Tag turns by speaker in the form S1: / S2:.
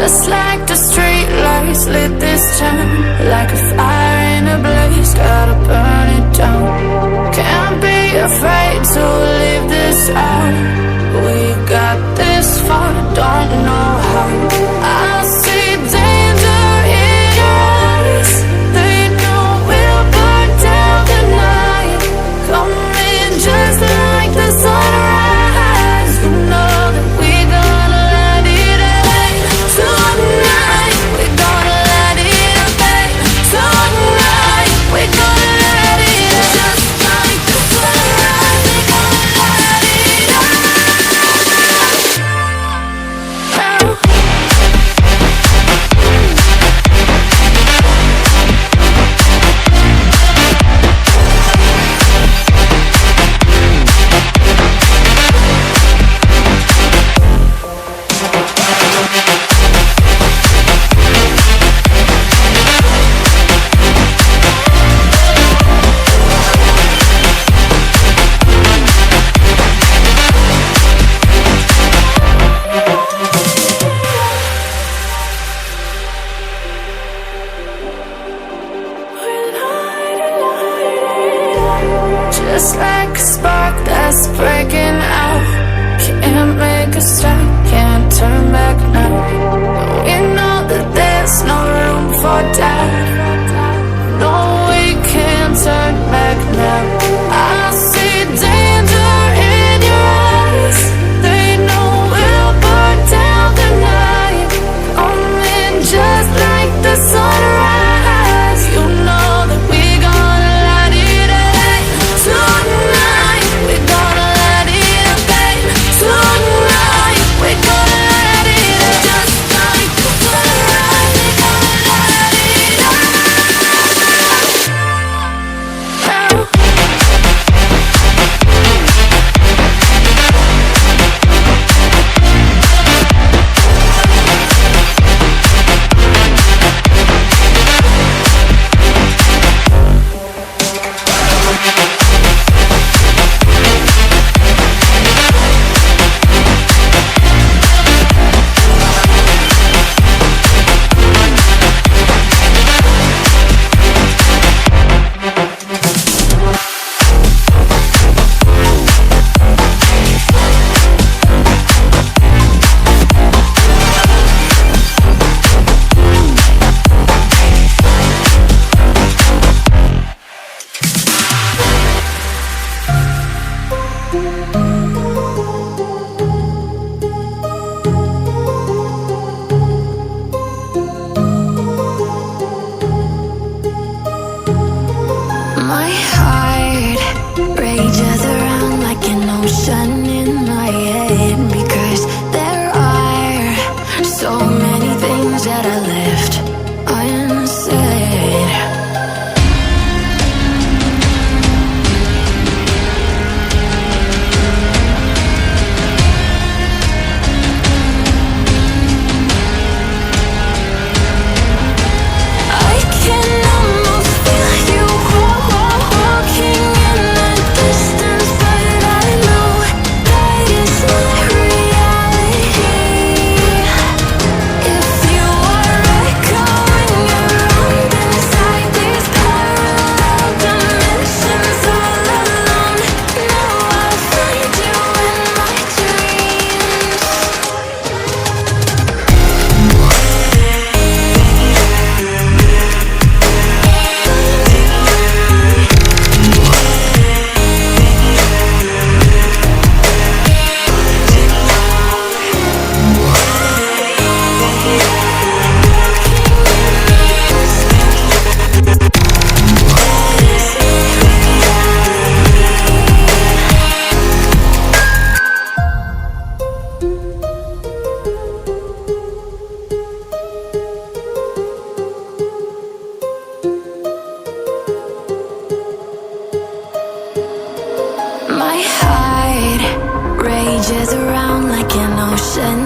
S1: Just like the street lights lit this town, like a fire in a blaze, gotta burn it down. Can't be afraid to leave this out. We got this far, don't know how. I see danger in your eyes. They know we'll burn down the night. Coming just like the sunrise. You know that we're gonna let it rain. Tonight we're gonna let it rain. Tonight we're gonna let it rain. Just like the sunrise, we're gonna let it rain. Just like a spark that's breaking out. Can't make a stop, can't turn back now. We know that there's no room for doubt. No, we can't turn back now. I see danger in your eyes. They know we'll burn down the night. Coming just like the sunrise. You know that we're gonna let it rain. Tonight we're gonna let it rain. Tonight we're gonna let it rain. Just like the sunrise, we're gonna let it rain. My heart rages around like an ocean in my head, because there are so many things that I left unsaid. I can almost feel you walking in the distance, but I know that it's not reality. If you are echoing around inside these parallel dimensions all alone, know I'll find you in my dreams. My heart rages around like an ocean